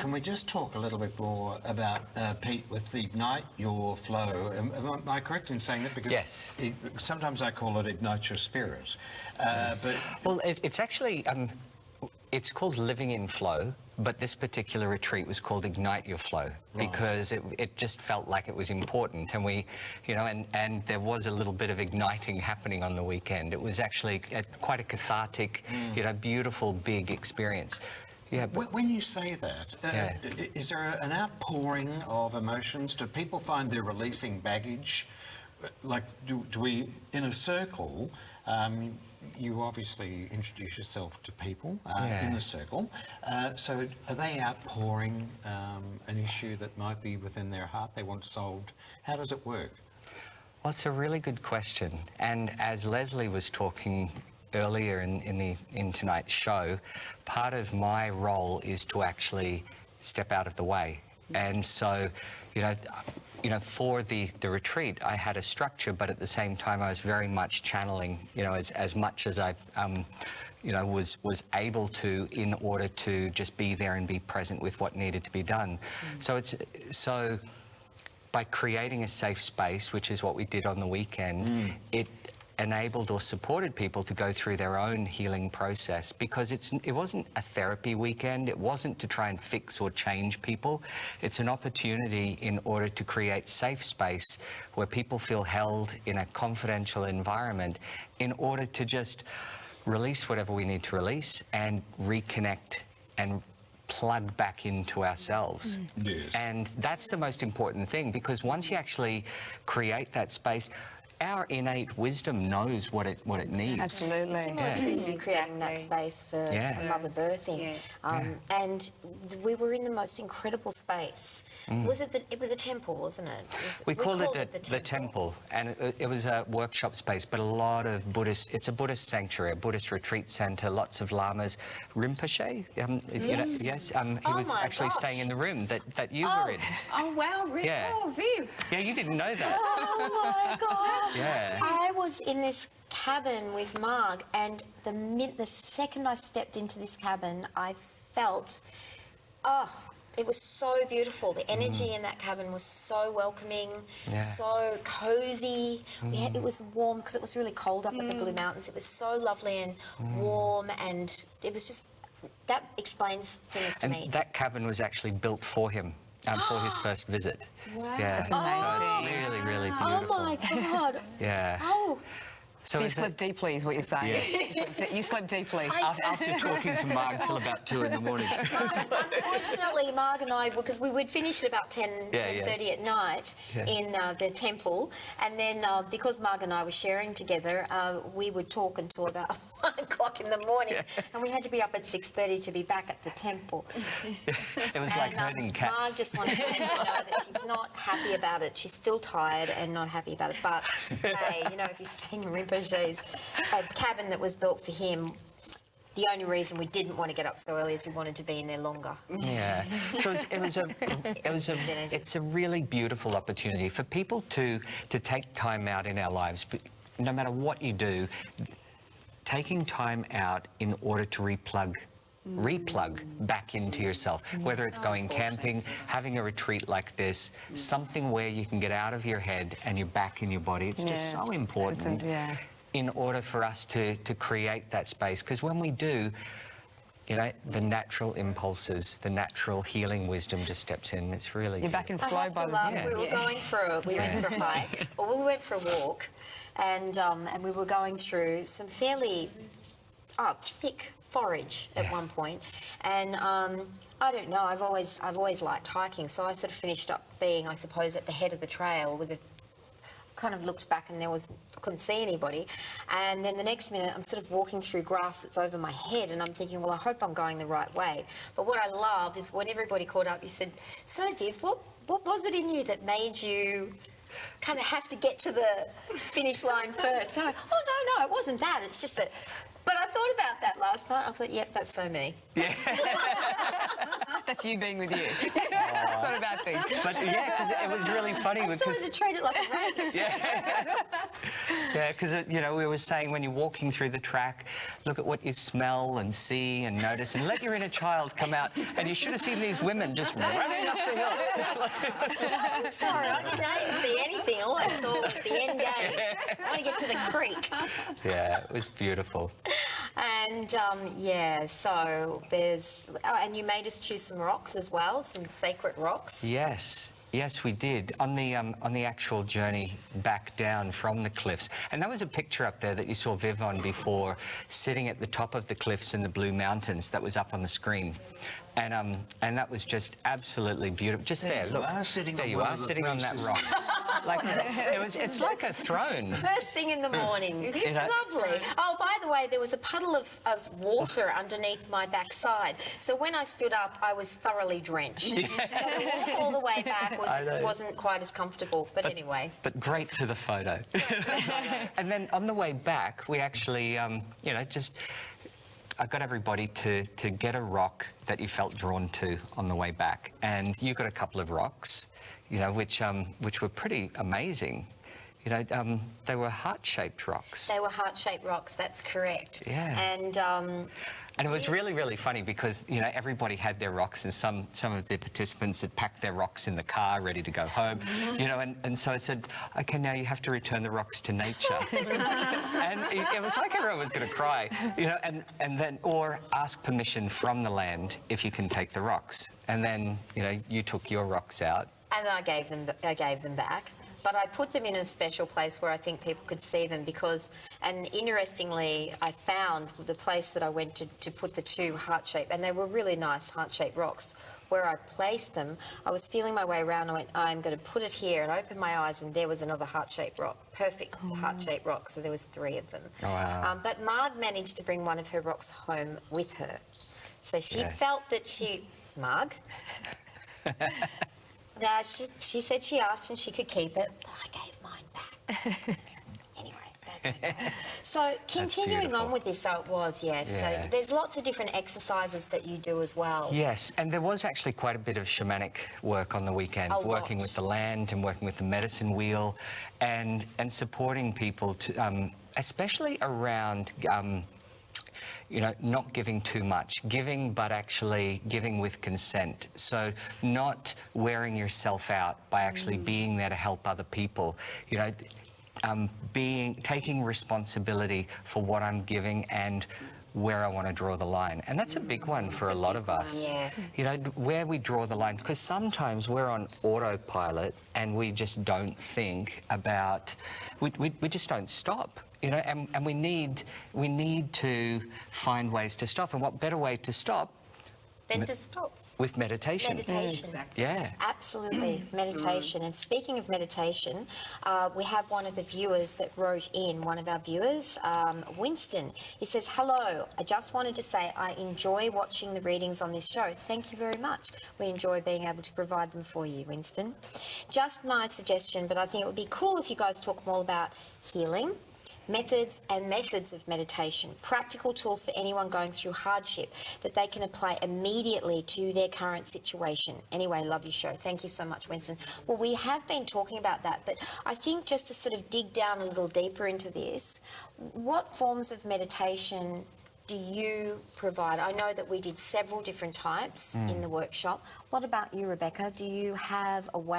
can we just talk a little bit more about, Pete, with Ignite Your Flow? Am I correct in saying that? Because yes. Sometimes I call it Ignite Your Spirit. But well, it's actually, it's called Living in Flow, but this particular retreat was called Ignite Your Flow, because it just felt like it was important. And we, you know, and there was a little bit of igniting happening on the weekend. It was actually quite a cathartic, you know, beautiful, big experience. Yeah. When you say that, is there an outpouring of emotions? Do people find they're releasing baggage? Like, do we, in a circle, you obviously introduce yourself to people in the circle. So are they outpouring an issue that might be within their heart they want solved? How does it work? Well, it's a really good question. And as Leslie was talking earlier in tonight's show, part of my role is to actually step out of the way. And so, you know, for the retreat, I had a structure, but at the same time, I was very much channeling, you know, as much as I, you know, was able to, in order to just be there and be present with what needed to be done. So by creating a safe space, which is what we did on the weekend, it enabled or supported people to go through their own healing process, because it wasn't a therapy weekend. It wasn't to try and fix or change people. It's an opportunity in order to create safe space where people feel held in a confidential environment in order to just release whatever we need to release and reconnect and plug back into ourselves. Yes. And that's the most important thing, because once you actually create that space, our innate wisdom knows what it needs. Absolutely. Similar to you creating that space for a mother birthing. And we were in the most incredible space. Was it it was a temple, wasn't it? We called it the temple, and it was a workshop space, but a lot of Buddhist, it's a Buddhist sanctuary, a Buddhist retreat center, lots of lamas. Rinpoche, he was actually staying in the room that you were in. Oh, wow, really? Yeah. Oh, Viv. Yeah, you didn't know that. Oh my gosh! Yeah. I was in this cabin with Marg, and the second I stepped into this cabin, I felt, it was so beautiful. The energy in that cabin was so welcoming, so cozy. It was warm because it was really cold up at the Blue Mountains. It was so lovely and warm, and it was just, that explains things to me. That cabin was actually built for him. For his first visit. Wow. Yeah. That's amazing. So it's really, really beautiful. Oh my God. Yeah. Oh. So you slept deeply is what you're saying. Yes. You slept deeply. After talking to Marg till about 2 in the morning. Unfortunately, Marg and I, because we would finish at about 10:30 at night in the temple, and then because Marg and I were sharing together, we would talk until about 1 o'clock in the morning, and we had to be up at 6:30 to be back at the temple. It was like herding cats. Marg just wanted to let you know that she's not happy about it. She's still tired and not happy about it. But hey, you know, if you're staying in Rinpoche's, a cabin that was built for him, the only reason we didn't want to get up so early is we wanted to be in there longer. Yeah. So it's a really beautiful opportunity for people to take time out in our lives. But no matter what you do, taking time out in order to replug back into yourself, whether it's going camping, having a retreat like this, something where you can get out of your head and you're back in your body. It's just so important in order for us to create that space. Because when we do, you know, the natural impulses, the natural healing wisdom just steps in. It's really... You're back in flow by the end. We were going for we went for a hike, or we went for a walk, and we were going through some fairly thick forage at one point, and I don't know, I've always liked hiking, so I sort of finished up being, I suppose, at the head of the trail with a kind of looked back and couldn't see anybody, and then the next minute I'm sort of walking through grass that's over my head, and I'm thinking, well, I hope I'm going the right way. But what I love is when everybody caught up, you said, so Viv, what was it in you that made you kind of have to get to the finish line first? And I'm like, oh no, it wasn't that, it's just that. But I thought about that last night. I thought, yep, that's so me. Yeah. That's you being with you. It's not a bad thing. But yeah, because it was really funny. I started to treat it like a race. Yeah, because, you know, we were saying when you're walking through the track, look at what you smell and see and notice and let your inner child come out. And you should have seen these women just running up the hill. I'm sorry, I didn't see anything. All I saw was the end game. I want to get to the creek. Yeah, it was beautiful. And yeah, so there's, oh, and you made us choose some rocks as well, some sacred rocks. Yes. Yes, we did, on the actual journey back down from the cliffs. And that was a picture up there that you saw Viv on before, sitting at the top of the cliffs in the Blue Mountains. That was up on the screen. And that was just absolutely beautiful. Just there, look. You are sitting there on you one are, of the sitting on that places. rock. Like, it's like a throne. First thing in the morning. It's You know- lovely. Oh, by the way, there was a puddle of water underneath my backside. So when I stood up, I was thoroughly drenched. So the walk all the way back I know. wasn't quite as comfortable. But anyway. But great for the photo. And then on the way back, we actually, you know, just... I got everybody to get a rock that you felt drawn to on the way back. And you got a couple of rocks, you know, which were pretty amazing. You know, they were heart-shaped rocks. They were heart-shaped rocks, that's correct. Yeah. And it was really, really funny because, you know, everybody had their rocks and some of the participants had packed their rocks in the car ready to go home, you know, and so I said, OK, now you have to return the rocks to nature. And it was like everyone was going to cry, you know, and then, or ask permission from the land if you can take the rocks. And then, you know, you took your rocks out. And I gave them back. But I put them in a special place where I think people could see them because, and interestingly, I found the place that I went to put the two heart-shaped, and they were really nice heart-shaped rocks. Where I placed them, I was feeling my way around, I went, I'm going to put it here, and I opened my eyes, and there was another heart-shaped rock, perfect heart-shaped rock, so there was 3 of them. Oh, wow. But Marg managed to bring one of her rocks home with her. So she Yes. felt that she... Marg? She said she asked and she could keep it, but I gave mine back. Anyway, that's okay. So continuing beautiful. on with this, so it was, yes. Yeah. So there's lots of different exercises that you do as well. Yes, and there was actually quite a bit of shamanic work on the weekend, A working lot. with the land and working with the medicine wheel and supporting people, to, especially around... you know, not giving too much, giving but actually giving with consent. So not wearing yourself out by actually being there to help other people. You know, taking responsibility for what I'm giving and where I want to draw the line. And that's a big one for a lot of us. yeah. You know, where we draw the line, because sometimes we're on autopilot and we just don't think about, we just don't stop. You know, and we need to find ways to stop. And what better way to stop Then to stop. with meditation? Meditation. Yeah. Absolutely, meditation. And speaking of meditation, we have one of the viewers that wrote in, one of our viewers, Winston. He says, hello, I just wanted to say I enjoy watching the readings on this show. Thank you very much. We enjoy being able to provide them for you, Winston. Just my suggestion, but I think it would be cool if you guys talk more about healing, methods of meditation, practical tools for anyone going through hardship that they can apply immediately to their current situation. Anyway, love your show. Thank you so much, Winston. Well, we have been talking about that, but I think just to sort of dig down a little deeper into this, what forms of meditation do you provide? I know that we did several different types in the workshop. What about you, Rebecca? Do you have a way